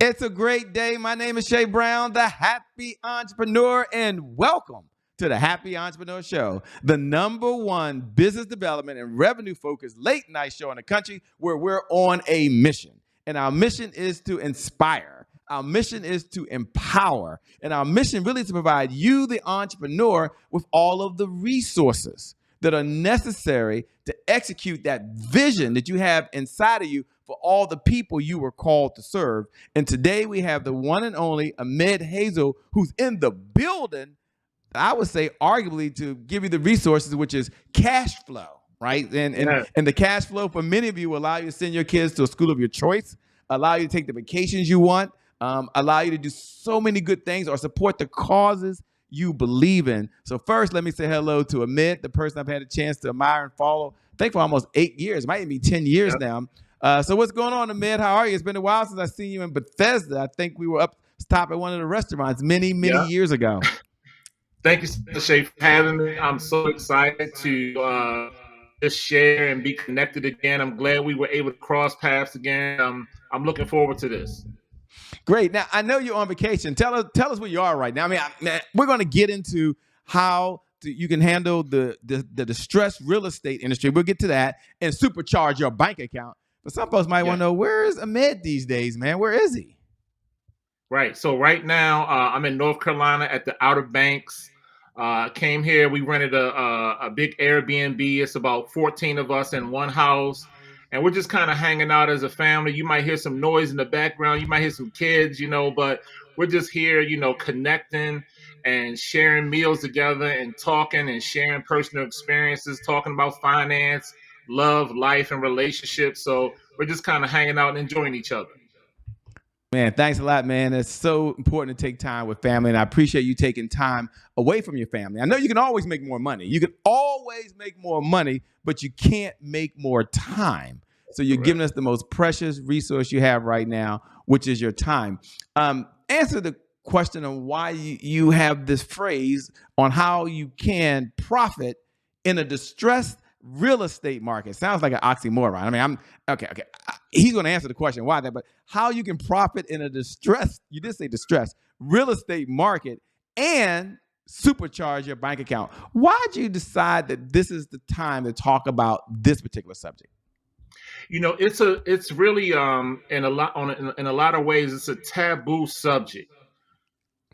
It's a great day. My name is Shay Brown, the Happy Entrepreneur, and welcome to the Happy Entrepreneur Show, the #1 business development and revenue-focused late-night show in the country where we're on a mission. And our mission is to inspire. Our mission is to empower. And our mission really is to provide you, the entrepreneur, with all of the resources that are necessary to execute that vision that you have inside of you for all the people you were called to serve. And today we have the one and only Amed Hazel, who's in the building, I would say arguably to give you the resources, which is cash flow, right? And the cash flow for many of you will allow you to send your kids to a school of your choice, allow you to take the vacations you want, allow you to do so many good things or support the causes you believe in. So first, let me say hello to Amed, the person I've had a chance to admire and follow, I think for almost 8 years, might even be 10 years now. So what's going on, Amed? How are you? It's been a while since I've seen you in Bethesda. I think we were up stop at one of the restaurants many years ago. Thank you, Shay, for having me. I'm so excited to just share and be connected again. I'm glad we were able to cross paths again. I'm looking forward to this. Great. Now, I know you're on vacation. Tell us where you are right now. I mean, we're going to get into how you can handle the distressed real estate industry. We'll get to that and supercharge your bank account. But some folks might want to know, where is Amed these days, man? Where is he? Right. So right now, I'm in North Carolina at the Outer Banks. Came here. We rented a big Airbnb. It's about 14 of us in one house. And we're just kind of hanging out as a family. You might hear some noise in the background. You might hear some kids, but we're just here, connecting and sharing meals together and talking and sharing personal experiences, talking about finance, love, life, and relationships. So we're just kind of hanging out and enjoying each other. Man, thanks a lot, man. It's so important to take time with family, and I appreciate you taking time away from your family. I know you can always make more money. You can always make more money, but you can't make more time. So you're giving us the most precious resource you have right now, which is your time. Answer the question on why you have this phrase on how you can profit in a distressed real estate market. Sounds like an oxymoron. I mean, okay. He's going to answer the question why that, but how you can profit in a distressed, you did say distressed, real estate market and supercharge your bank account. Why'd you decide that this is the time to talk about this particular subject? It's really in a lot of ways it's a taboo subject.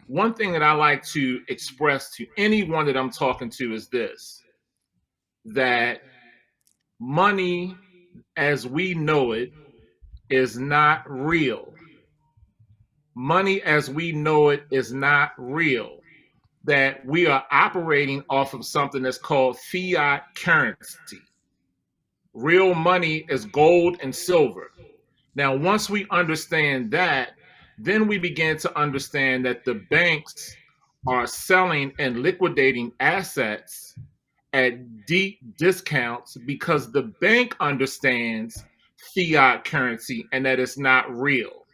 One thing that I like to express to anyone that I'm talking to is this: that money as we know it is not real. Money as we know it is not real. That we are operating off of something that's called fiat currency. Real money is gold and silver. Now, once we understand that, then we begin to understand that the banks are selling and liquidating assets at deep discounts because the bank understands fiat currency and that it's not real.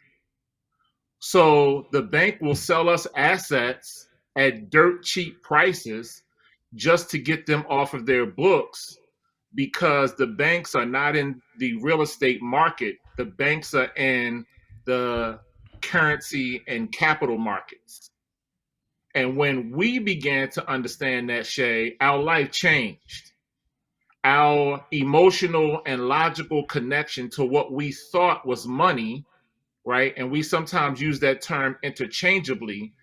So the bank will sell us assets at dirt cheap prices just to get them off of their books, because the banks are not in the real estate market. The banks are in the currency and capital markets. And when we began to understand that, Shay, our life changed. Our emotional and logical connection to what we thought was money, right? And we sometimes use that term interchangeably.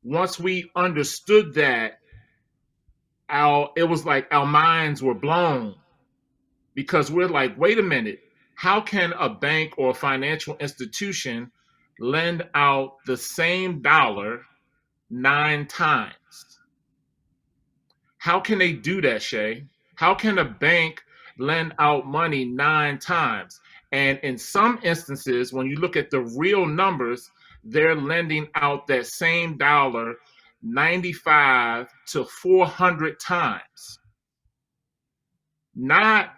Once we understood that, it was like our minds were blown, because we're like, wait a minute, how can a bank or a financial institution lend out the same dollar 9 times? How can they do that, Shay? How can a bank lend out money 9 times? And in some instances, when you look at the real numbers, they're lending out that same dollar 95 to 400 times. Not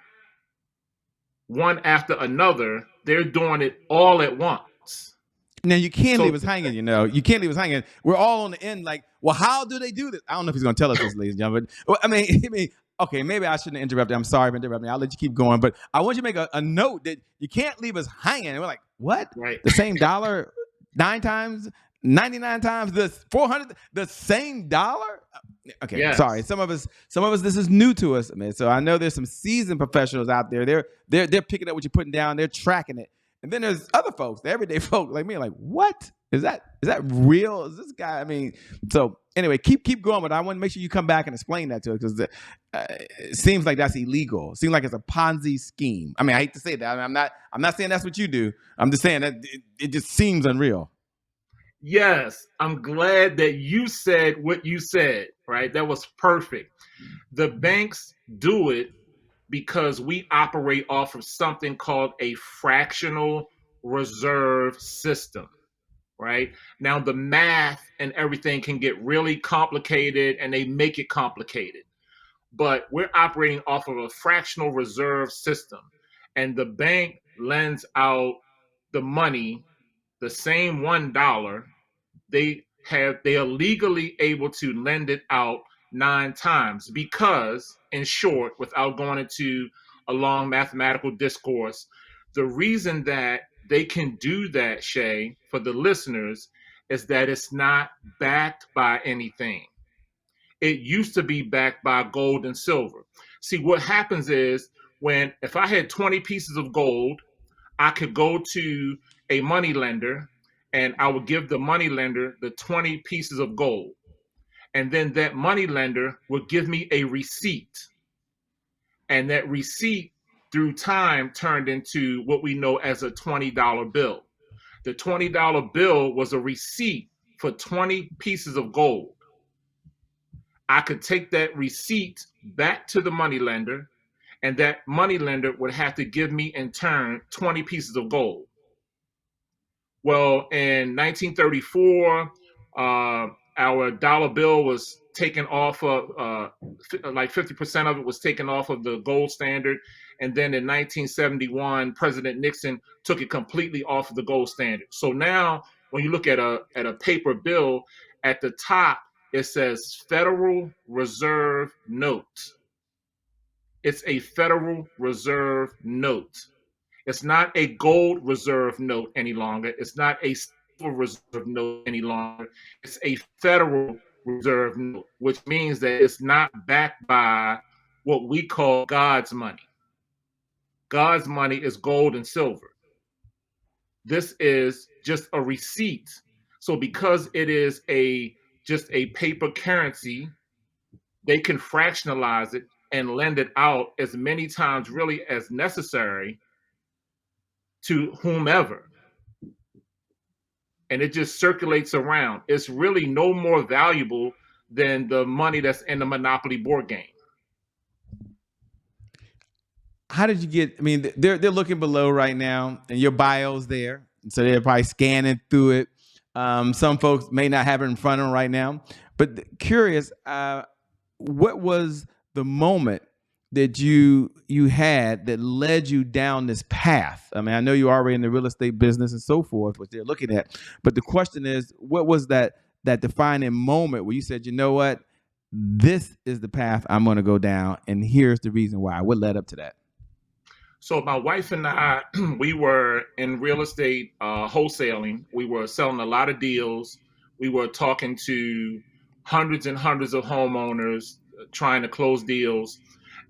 one after another. They're doing it all at once. Now, you can't leave us hanging, You can't leave us hanging. We're all on the end like, well, how do they do this? I don't know if he's going to tell us this, ladies and gentlemen. But, I mean, okay, maybe I shouldn't interrupt. I'm sorry for interrupting. I'll let you keep going. But I want you to make a note that you can't leave us hanging. And we're like, what? Right. The same dollar 9 times, 99 times, the 400, the same dollar. Okay, sorry. Yes. Some of us, this is new to us, man. So I know there's some seasoned professionals out there. They're picking up what you're putting down. They're tracking it. And then there's other folks, the everyday folk like me, like, what is that? Is that real? Is this guy? I mean, so anyway, keep going, but I want to make sure you come back and explain that to us because it seems like that's illegal. It seems like it's a Ponzi scheme. I mean, I hate to say that. I mean, I'm not saying that's what you do. I'm just saying that it just seems unreal. Yes, I'm glad that you said what you said, right? That was perfect. The banks do it because we operate off of something called a fractional reserve system, right? Now, the math and everything can get really complicated and they make it complicated, but we're operating off of a fractional reserve system. And the bank lends out the money, the same $1, they are legally able to lend it out 9 times because, in short, without going into a long mathematical discourse, the reason that they can do that, Shay, for the listeners, is that it's not backed by anything. It used to be backed by gold and silver. See, what happens is when if I had 20 pieces of gold, I could go to a money lender and I would give the money lender the 20 pieces of gold. And then that money lender would give me a receipt. And that receipt through time turned into what we know as a $20 bill. The $20 bill was a receipt for 20 pieces of gold. I could take that receipt back to the money lender, and that money lender would have to give me in turn 20 pieces of gold. Well, in 1934, our dollar bill was taken off of, like 50% of it was taken off of the gold standard. And then in 1971, President Nixon took it completely off of the gold standard. So now, when you look at a paper bill, at the top it says Federal Reserve Note. It's a Federal Reserve Note. It's not a gold reserve note any longer. It's not a silver reserve note any longer. It's a Federal Reserve note, which means that it's not backed by what we call God's money. God's money is gold and silver. This is just a receipt. So because it is a just a paper currency, they can fractionalize it and lend it out as many times really as necessary to whomever. And it just circulates around. It's really no more valuable than the money that's in the Monopoly board game. How did you get? I mean, they're looking below right now, and your bio's there, so they're probably scanning through it. Some folks may not have it in front of them right now, but curious, what was the moment that you had that led you down this path? I mean, I know you're already in the real estate business and so forth, which they're looking at, but the question is, what was that defining moment where you said, you know what, this is the path I'm going to go down, and here's the reason why? What led up to that? So my wife and I, we were in real estate wholesaling. We were selling a lot of deals. We were talking to hundreds and hundreds of homeowners, trying to close deals.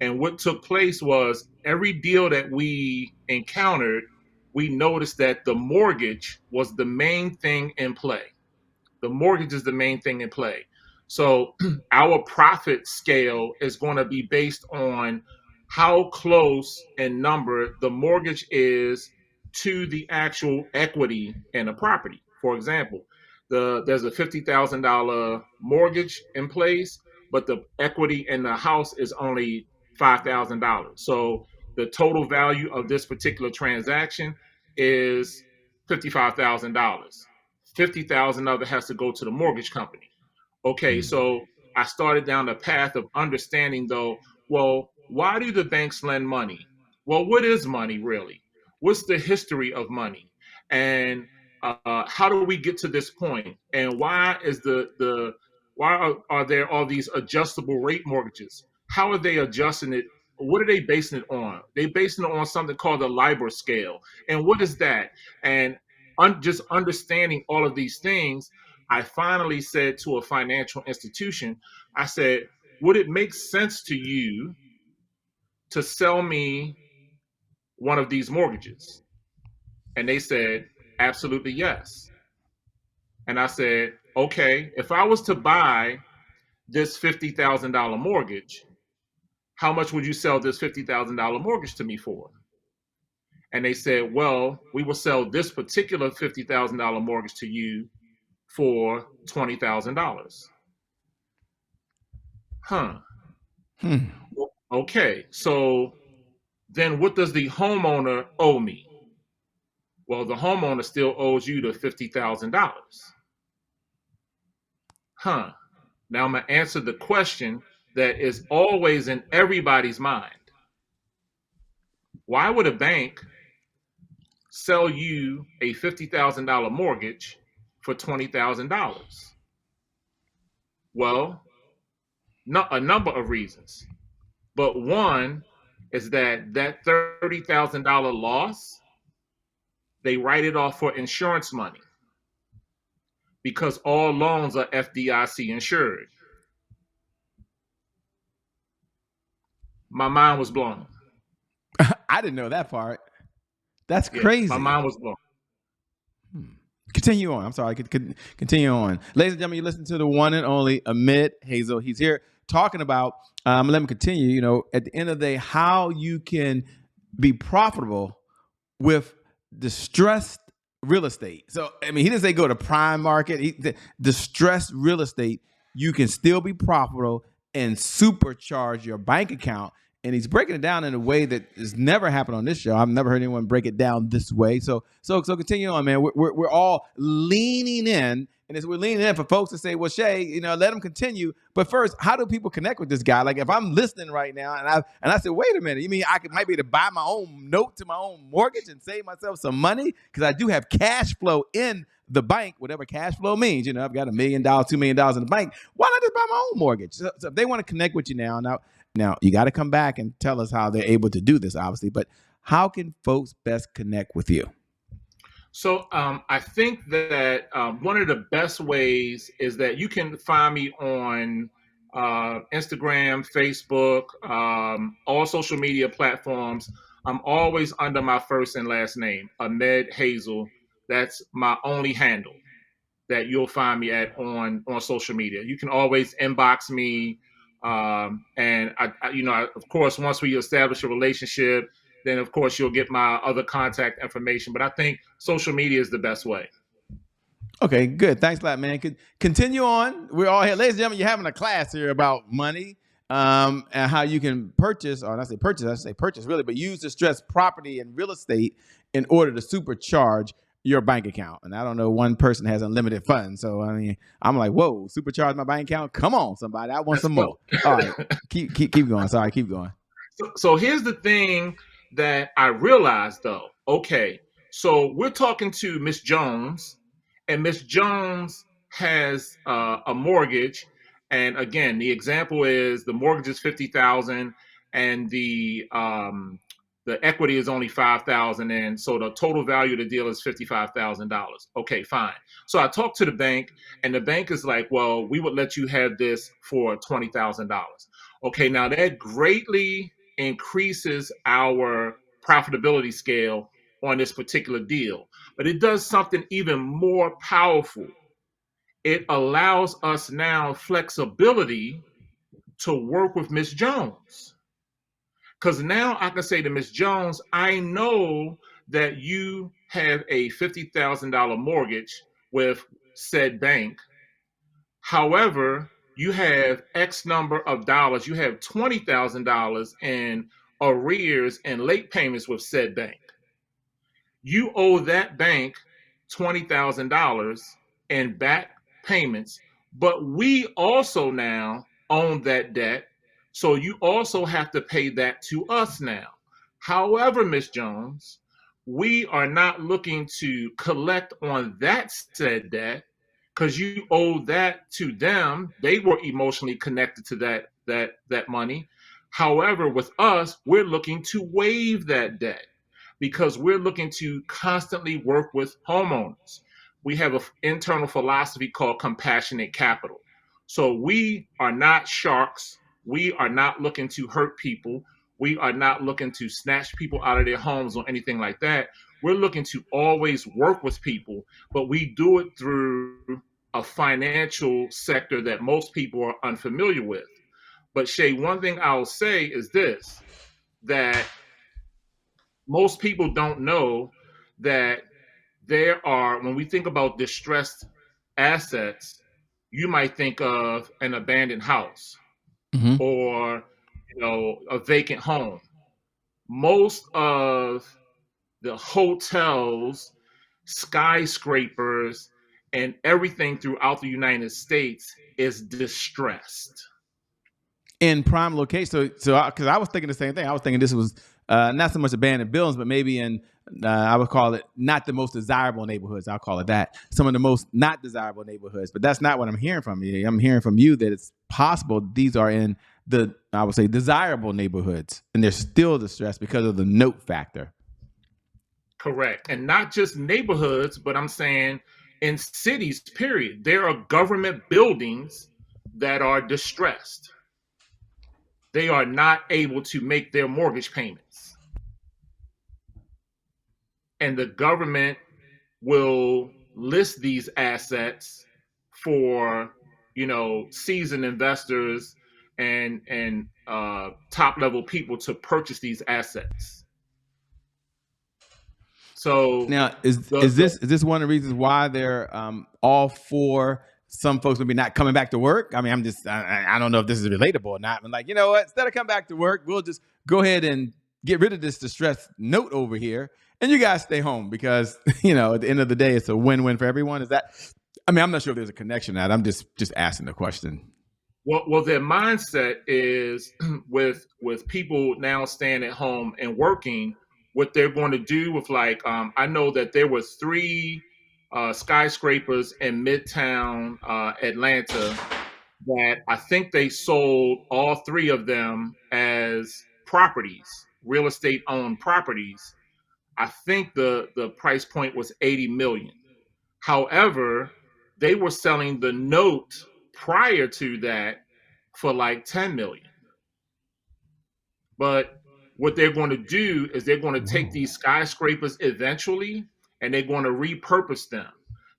And what took place was every deal that we encountered, we noticed that the mortgage was the main thing in play. The mortgage is the main thing in play. So our profit scale is going to be based on how close in number the mortgage is to the actual equity in a property. For example, there's a $50,000 mortgage in place, but the equity in the house is only $5,000. So the total value of this particular transaction is $55,000. 50,000 of it has to go to the mortgage company. Okay, so I started down the path of understanding though, well, why do the banks lend money? Well, what is money really? What's the history of money? And how do we get to this point? And why is are there all these adjustable rate mortgages? How are they adjusting it? What are they basing it on? They basing it on something called the LIBOR scale. And what is that? And just understanding all of these things, I finally said to a financial institution, I said, would it make sense to you to sell me one of these mortgages? And they said, absolutely yes. And I said, okay, if I was to buy this $50,000 mortgage, how much would you sell this $50,000 mortgage to me for? And they said, well, we will sell this particular $50,000 mortgage to you for $20,000. Huh. Hmm. Okay. So then what does the homeowner owe me? Well, the homeowner still owes you the $50,000. Huh. Now I'm going to answer the question that is always in everybody's mind. Why would a bank sell you a $50,000 mortgage for $20,000? Well, a number of reasons. But one is that $30,000 loss, they write it off for insurance money because all loans are FDIC insured. My mind was blown. I didn't know that part. That's Yeah, crazy. my mind was blown. Continue on. I'm sorry. Continue on. Ladies and gentlemen, you listen to the one and only Amed Hazel. He's here talking about, let me continue, you know, at the end of the day, how you can be profitable with distressed real estate. So, I mean, he didn't say go to prime market. Distressed real estate, you can still be profitable and supercharge your bank account. And he's breaking it down in a way that has never happened on this show. I've never heard anyone break it down this way. So continue on, man. We're all leaning in, and as we're leaning in for folks to say, well, Shay, you know, let them continue. But first, how do people connect with this guy? Like, if I'm listening right now, and I said, wait a minute, you mean might be able to buy my own note to my own mortgage and save myself some money because I do have cash flow in the bank, whatever cash flow means. You know, I've got $1 million, $2 million in the bank. Why not just buy my own mortgage? So if they want to connect with you now, you got to come back and tell us how they're able to do this, obviously. But how can folks best connect with you? So I think that one of the best ways is that you can find me on Instagram, Facebook, all social media platforms. I'm always under my first and last name, Amed Hazel. That's my only handle that you'll find me at on social media. You can always inbox me. And of course, once we establish a relationship, then of course you'll get my other contact information. But I think social media is the best way. Okay, good. Thanks a lot, man. Continue on. We're all here. Ladies and gentlemen, you're having a class here about money and how you can purchase, or not say purchase, I should say purchase really, but use distressed property and real estate in order to supercharge your bank account. And I don't know, one person has unlimited funds. So, I mean, I'm like, whoa, supercharge my bank account? Come on, somebody. I want some more. All right, keep going. Sorry, keep going. So here's the thing that I realized, though. Okay, so we're talking to Miss Jones, and Miss Jones has a mortgage. And again, the example is the mortgage is $50,000, and the equity is only $5,000, and so the total value of the deal is $55,000. Okay, fine. So I talked to the bank, and the bank is like, "Well, we would let you have this for $20,000." Okay, now that greatly increases our profitability scale on this particular deal, but it does something even more powerful. It allows us now flexibility to work with Miss Jones. Because now I can say to Miss Jones, I know that you have a $50,000 mortgage with said bank. However, you have X number of dollars. You have $20,000 in arrears and late payments with said bank. You owe that bank $20,000 in back payments, but we also now own that debt. So you also have to pay that to us now. However, Miss Jones, we are not looking to collect on that said debt because you owe that to them. They were emotionally connected to that money. However, with us, we're looking to waive that debt. because we're looking to constantly work with homeowners. We have an internal philosophy called compassionate capital. So we are not sharks. We are not looking to hurt people. We are not looking to snatch people out of their homes or anything like that. We're looking to always work with people, but we do it through a financial sector that most people are unfamiliar with. But Shay, one thing I'll say is this, that most people don't know that there are, when we think about distressed assets, you might think of an abandoned house Mm-hmm. or a vacant home. Most of the hotels, skyscrapers, and everything throughout the United States is distressed. In prime location. So because I was thinking the same thing. I was thinking this was not so much abandoned buildings, but maybe in I would call it not the most desirable neighborhoods. I'll call it that. Some of the most not desirable neighborhoods. But that's not what I'm hearing from you. I'm hearing from you that it's possible these are in the, I would say, desirable neighborhoods, and they're still distressed because of the note factor. Correct. And not just neighborhoods, but I'm saying in cities, period. There are government buildings that are distressed. They are not able to make their mortgage payments. And the government will list these assets for, seasoned investors and top level people to purchase these assets. So Now, is the, is the this is this one of the reasons why they're all for some folks maybe not coming back to work? I mean, I don't know if this is relatable or not. I'm like, you know what? Instead of come back to work, we'll just go ahead and get rid of this distressed note over here, and you guys stay home because at the end of the day, it's a win-win for everyone. Is that? I mean, I'm not sure if there's a connection to that. I'm just asking the question. well, their mindset is with people now staying at home and working. What they're going to do with I know that there were three skyscrapers in Midtown Atlanta that I think they sold all three of them as properties, real estate owned properties. I think the price point was 80 million. However, they were selling the note prior to that for like 10 million. But what they're going to do is they're going to take these skyscrapers eventually and they're going to repurpose them.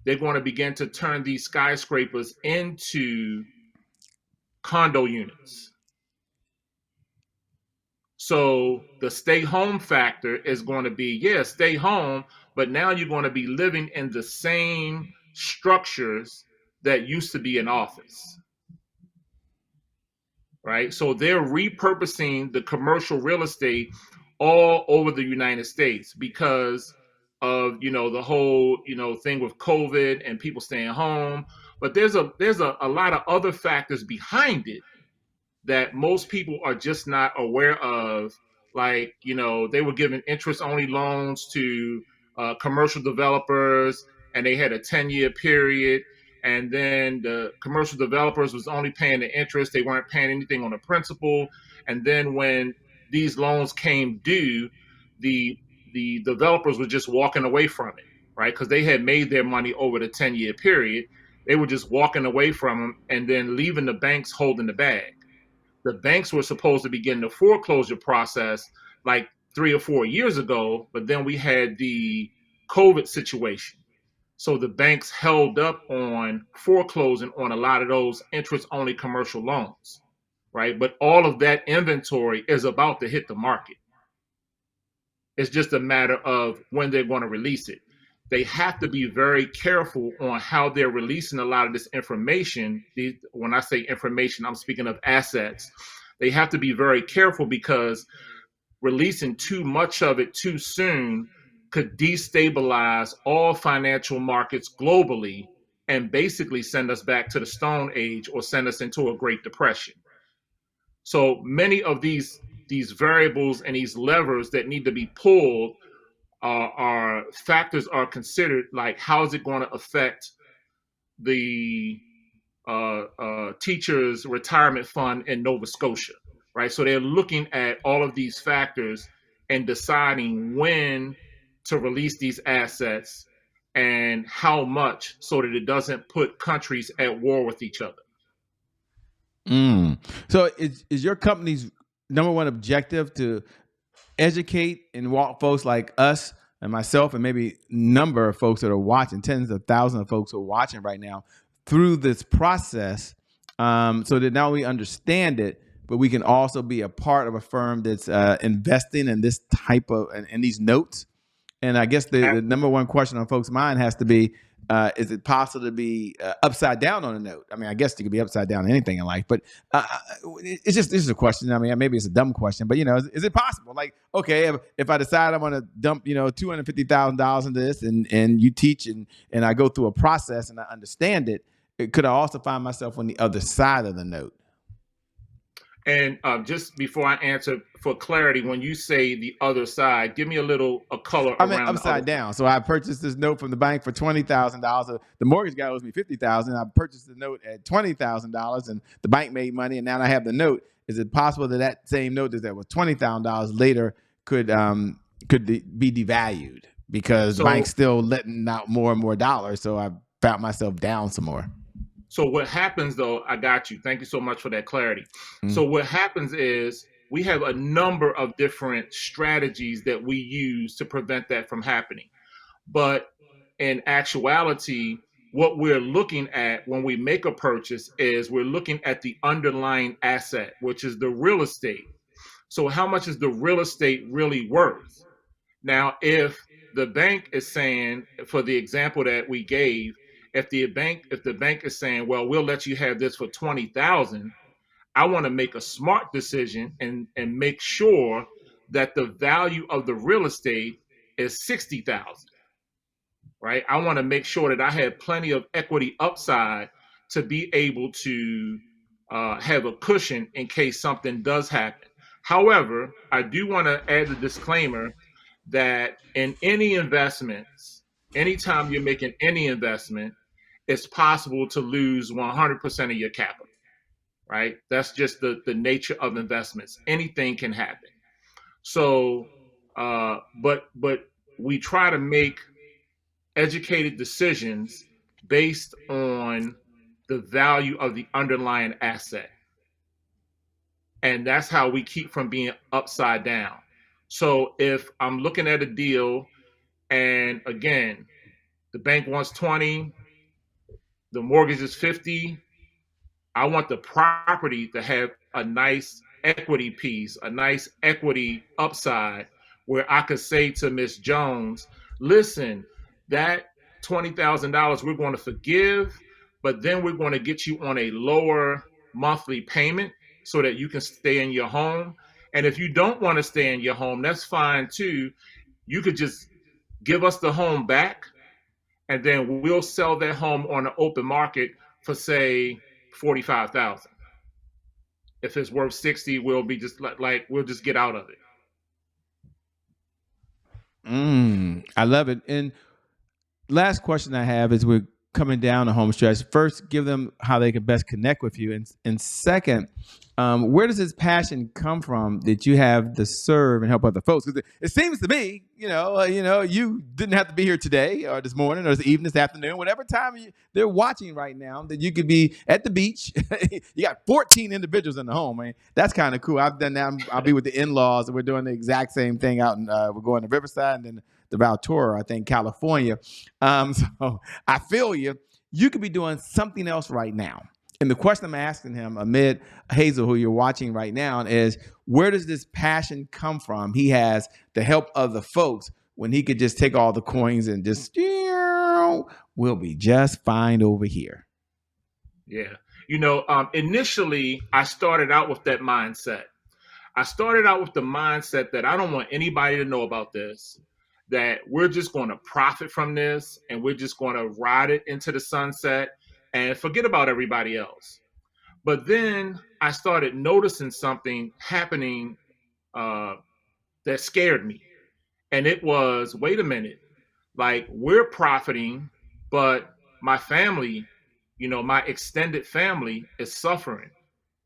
They're going to begin to turn these skyscrapers into condo units. So the stay home factor is going to be, yeah, stay home, but now you're going to be living in the same structures that used to be an office, right? So they're repurposing the commercial real estate all over the United States because of the whole thing with COVID and people staying home. But there's a lot of other factors behind it that most people are just not aware of. Like, they were giving interest only loans to commercial developers, and they had a 10-year period. And then the commercial developers was only paying the interest. They weren't paying anything on the principal. And then when these loans came due, the the developers were just walking away from it, right? Because they had made their money over the 10-year period. They were just walking away from them and then leaving the banks holding the bag. The banks were supposed to begin the foreclosure process like 3 or 4 years ago, but then we had the COVID situation. So the banks held up on foreclosing on a lot of those interest only commercial loans, right? But all of that inventory is about to hit the market. It's just a matter of when they're going to release it. They have to be very careful on how they're releasing a lot of this information. When I say information, I'm speaking of assets. They have to be very careful because releasing too much of it too soon could destabilize all financial markets globally and basically send us back to the Stone Age or send us into a Great Depression. So many of these variables and these levers that need to be pulled are factors are considered, like how is it going to affect the teachers retirement fund in Nova Scotia, right? So they're looking at all of these factors and deciding when to release these assets and how much, so that it doesn't put countries at war with each other. So is your company's number one objective to educate and walk folks like us and myself and maybe number of folks that are watching, tens of thousands of folks who are watching right now through this process, so that now we understand it, but we can also be a part of a firm that's investing in this type of in these notes? And I guess the number one question on folks' mind has to be, is it possible to be upside down on a note? I mean, I guess you could be upside down on anything in life, but it's just, this is a question. I mean, maybe it's a dumb question, but is it possible? Like, okay, if I decide I'm going to dump, $250,000 into this and you teach and I go through a process and I understand it, could I also find myself on the other side of the note? And just before I answer, for clarity, when you say the other side, give me a color I mean, around upside down. So I purchased this note from the bank for $20,000. The mortgage guy owes me $50,000. I purchased the note at $20,000, and the bank made money, and now I have the note. Is it possible that same note that was $20,000 later could be devalued because the bank's still letting out more and more dollars? So I found myself down some more. So what happens, though, I got you. Thank you so much for that clarity. So what happens is we have a number of different strategies that we use to prevent that from happening. But in actuality, what we're looking at when we make a purchase is we're looking at the underlying asset, which is the real estate. So how much is the real estate really worth? Now, if the bank is saying, for the example that we gave, if the bank is saying, well, we'll let you have this for 20,000, I want to make a smart decision and make sure that the value of the real estate is 60,000. Right? I want to make sure that I have plenty of equity upside to be able to have a cushion in case something does happen. However, I do want to add the disclaimer that in any investments, anytime you're making any investment, it's possible to lose 100% of your capital, right? That's just the nature of investments. Anything can happen. So, but we try to make educated decisions based on the value of the underlying asset. And that's how we keep from being upside down. So if I'm looking at a deal and again, the bank wants 20, the mortgage is 50, I want the property to have a nice equity piece, a nice equity upside where I could say to Miss Jones, listen, that $20,000 we're going to forgive, but then we're going to get you on a lower monthly payment so that you can stay in your home. And if you don't want to stay in your home, that's fine too. You could just give us the home back, and then we'll sell that home on the open market for, say, 45,000. If it's worth 60, we'll be just we'll just get out of it. I love it. And last question I have is, we're coming down the home stretch. First, give them how they can best connect with you, and second, where does this passion come from that you have to serve and help other folks? Because it seems to me, you didn't have to be here today or this morning or this evening, this afternoon, whatever time they're watching right now, that you could be at the beach. You got 14 individuals in the home, man. That's kind of cool. I've done that. I'll be with the in-laws, and we're doing the exact same thing out in, we're going to Riverside and then the Valtura, I think, California. So I feel you. You could be doing something else right now. And the question I'm asking him, Amed Hazel, who you're watching right now, is, where does this passion come from? He has to help other folks when he could just take all the coins and just, we'll be just fine over here. Yeah. Initially, I started out with that mindset. I started out with the mindset that I don't want anybody to know about this, that we're just going to profit from this and we're just going to ride it into the sunset and forget about everybody else. But then I started noticing something happening that scared me. And it was, wait a minute, like, we're profiting, but my family, my extended family is suffering,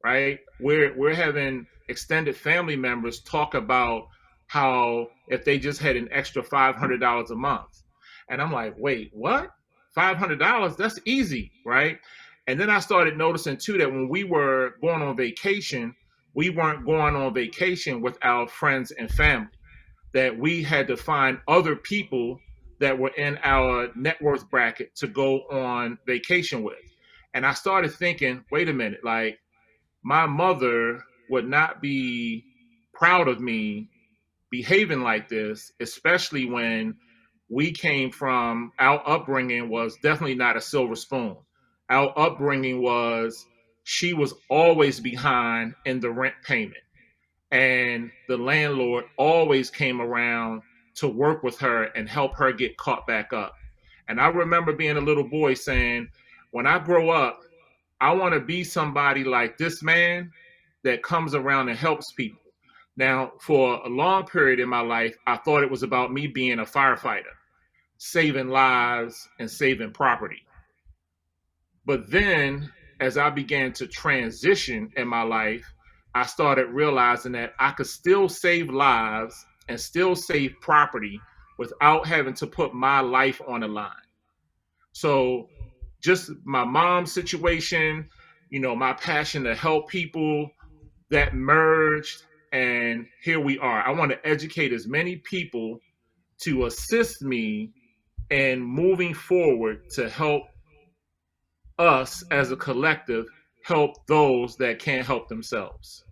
right? We're having extended family members talk about how if they just had an extra $500 a month. And I'm like, wait, what? $500? That's easy, right? And then I started noticing too that when we were going on vacation, we weren't going on vacation with our friends and family, that we had to find other people that were in our net worth bracket to go on vacation with. And I started thinking, wait a minute, like my mother would not be proud of me behaving like this, especially when we came from our upbringing was definitely not a silver spoon. Our upbringing was she was always behind in the rent payment, and the landlord always came around to work with her and help her get caught back up. And I remember being a little boy saying, when I grow up, I want to be somebody like this man that comes around and helps people. Now, for a long period in my life, I thought it was about me being a firefighter, saving lives and saving property. But then, as I began to transition in my life, I started realizing that I could still save lives and still save property without having to put my life on the line. So, just my mom's situation, my passion to help people, that merged, and here we are. I want to educate as many people to assist me in moving forward to help us as a collective help those that can't help themselves.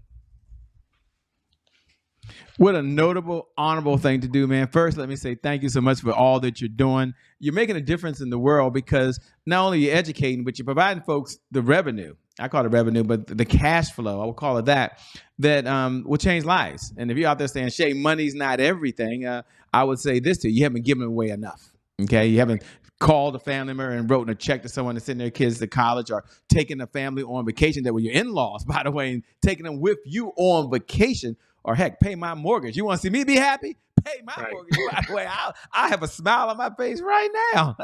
What a notable, honorable thing to do, man. First, let me say thank you so much for all that you're doing. You're making a difference in the world because not only you're educating, but you're providing folks the revenue. I call it revenue, but the cash flow, I will call it that will change lives. And if you're out there saying, Shay, money's not everything, I would say this to you. You haven't given away enough. Okay. You haven't called a family member and wrote a check to someone to send their kids to college, or taking a family on vacation that were your in-laws, by the way, and taking them with you on vacation. Or heck, pay my mortgage. You want to see me be happy? Pay my Right. mortgage. By the way, I have a smile on my face right now.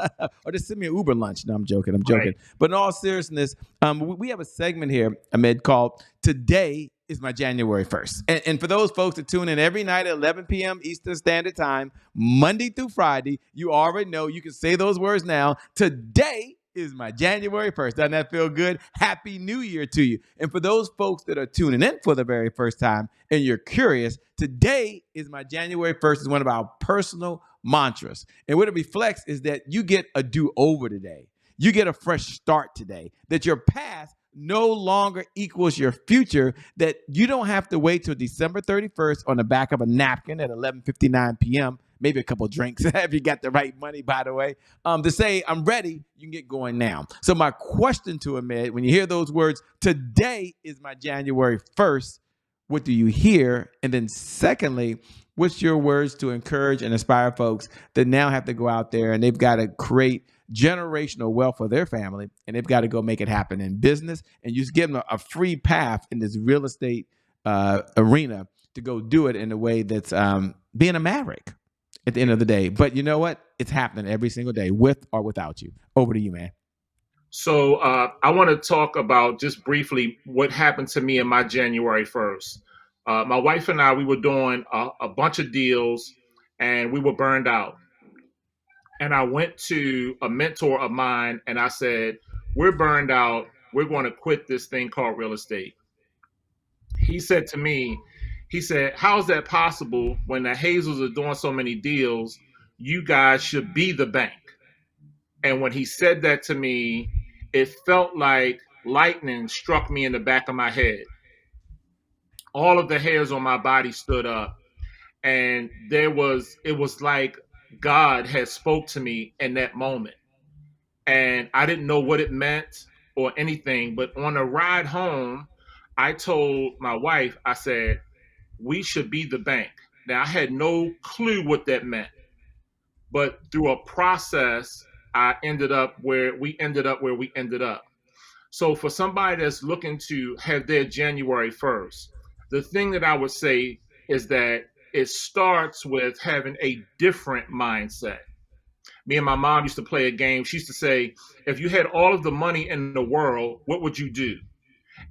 Or just send me an Uber lunch. No, I'm joking. Right. But in all seriousness, we have a segment here, Amed, called Today is My January 1st. And for those folks that tune in every night at 11 p.m. Eastern Standard Time, Monday through Friday, you already know you can say those words now. Today is my January 1st. Doesn't that feel good? Happy New Year to you. And for those folks that are tuning in for the very first time and you're curious, today is my January 1st is one of our personal mantras. And what it reflects is that you get a do-over today. You get a fresh start today, that your past no longer equals your future, that you don't have to wait till December 31st on the back of a napkin at 11:59 p.m., maybe a couple of drinks if you got the right money, by the way, to say, I'm ready. You can get going now. So my question to Amed, when you hear those words, today is my January 1st, what do you hear? And then secondly, what's your words to encourage and inspire folks that now have to go out there and they've got to create generational wealth for their family, and they've got to go make it happen in business, and you just give them a free path in this real estate arena to go do it in a way that's being a maverick at the end of the day. But you know what? It's happening every single day, with or without you. Over to you, man. So I want to talk about just briefly what happened to me in my January 1st. My wife and I, we were doing a bunch of deals and we were burned out. And I went to a mentor of mine and I said, we're burned out. We're going to quit this thing called real estate. He said to me, he said, how's that possible when the Hazels are doing so many deals? You guys should be the bank. And when he said that to me, it felt like lightning struck me in the back of my head. All of the hairs on my body stood up. And it was like God had spoke to me in that moment. And I didn't know what it meant or anything. But on the ride home, I told my wife, I said, we should be the bank. Now, I had no clue what that meant. But through a process, we ended up where we ended up. So for somebody that's looking to have their January 1st, the thing that I would say is that it starts with having a different mindset. Me and my mom used to play a game. She used to say, if you had all of the money in the world, what would you do?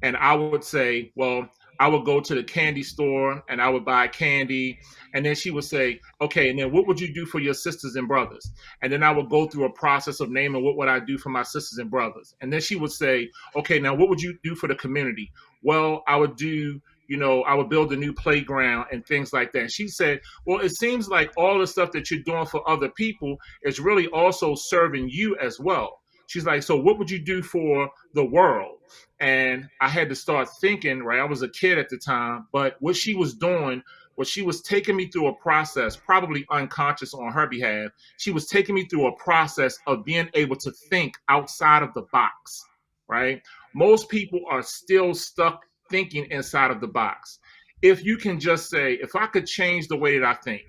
And I would say, well, I would go to the candy store and I would buy candy. And then she would say, okay, and then what would you do for your sisters and brothers? And then I would go through a process of naming what would I do for my sisters and brothers. And then she would say, okay, now what would you do for the community? Well, I would do, I would build a new playground and things like that. And she said, well, it seems like all the stuff that you're doing for other people is really also serving you as well. She's like, so what would you do for the world? And I had to start thinking, right? I was a kid at the time, but what she was doing was she was taking me through a process, probably unconscious on her behalf. She was taking me through a process of being able to think outside of the box, right? Most people are still stuck thinking inside of the box. If you can just say, if I could change the way that I think,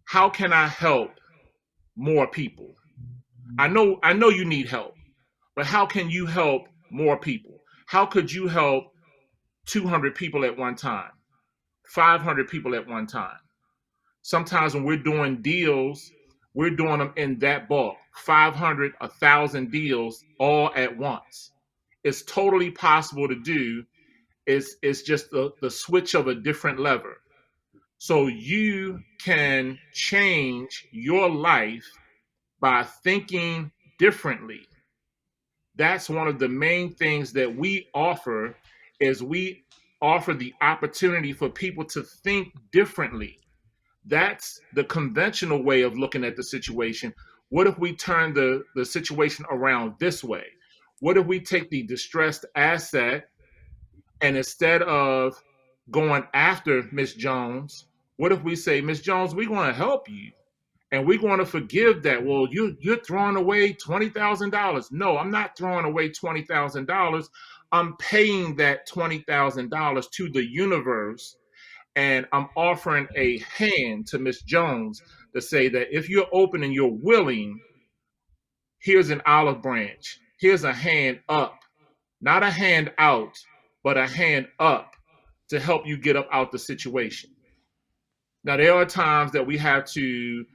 how can I help more people? I know you need help, but how can you help more people? How could you help 200 people at one time, 500 people at one time? Sometimes when we're doing deals, we're doing them in that bulk, 500, 1,000 deals all at once. It's totally possible to do. It's just the switch of a different lever. So you can change your life by thinking differently. That's one of the main things that we offer is we offer the opportunity for people to think differently. That's the conventional way of looking at the situation. What if we turn the situation around this way? What if we take the distressed asset and instead of going after Miss Jones, what if we say, Miss Jones, we want to help you and we're going to forgive that. Well, you're throwing away $20,000. No, I'm not throwing away $20,000. I'm paying that $20,000 to the universe, and I'm offering a hand to Miss Jones to say that if you're open and you're willing, here's an olive branch. Here's a hand up, not a hand out, but a hand up to help you get up out the situation. Now there are times that we have to,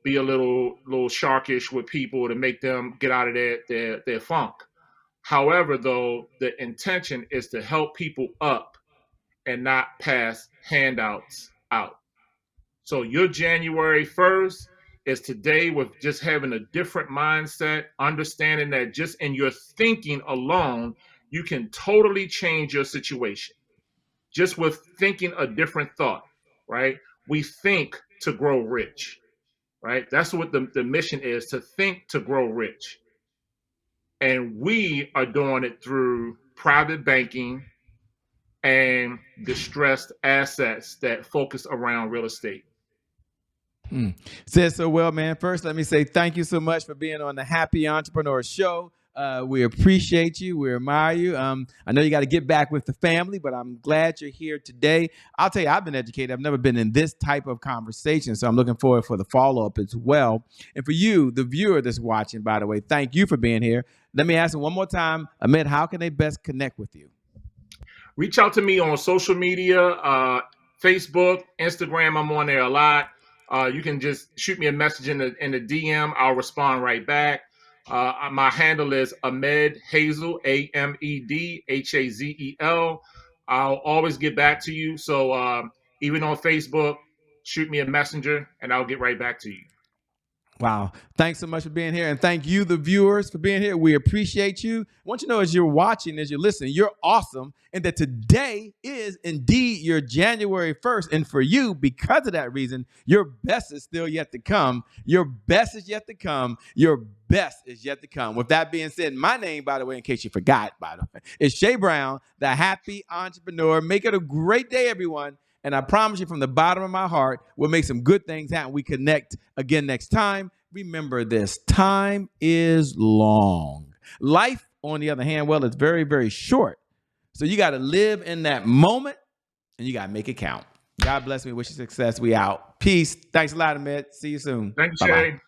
be a little sharkish with people to make them get out of their funk. However, though, the intention is to help people up and not pass handouts out. So your January 1st is today with just having a different mindset, understanding that just in your thinking alone, you can totally change your situation. Just with thinking a different thought, right? We think to grow rich, right? That's what the mission is, to think to grow rich. And we are doing it through private banking and distressed assets that focus around real estate. Said so well, man. First, let me say thank you so much for being on the Happy Entrepreneur Show. We appreciate you. We admire you. I know you got to get back with the family, but I'm glad you're here today. I'll tell you, I've been educated. I've never been in this type of conversation, so I'm looking forward for the follow-up as well. And for you, the viewer that's watching, by the way, thank you for being here. Let me ask you one more time, Amed, how can they best connect with you? Reach out to me on social media, Facebook, Instagram. I'm on there a lot. You can just shoot me a message in the DM. I'll respond right back. My handle is Amed Hazel, AMED HAZEL. I'll always get back to you. So even on Facebook, shoot me a messenger and I'll get right back to you. Wow. Thanks so much for being here. And thank you, the viewers, for being here. We appreciate you. I want you to know as you're watching, as you're listening, you're awesome. And that today is indeed your January 1st. And for you, because of that reason, your best is still yet to come. Your best is yet to come. Your best is yet to come. With that being said, my name, by the way, in case you forgot, by the way, is Shay Brown, the Happy Entrepreneur. Make it a great day, everyone. And I promise you from the bottom of my heart, we'll make some good things happen. We connect again next time. Remember this, time is long. Life, on the other hand, well, it's very, very short. So you got to live in that moment and you got to make it count. God bless me. Wish you success. We out. Peace. Thanks a lot, Amed. See you soon. Thank you, Shay.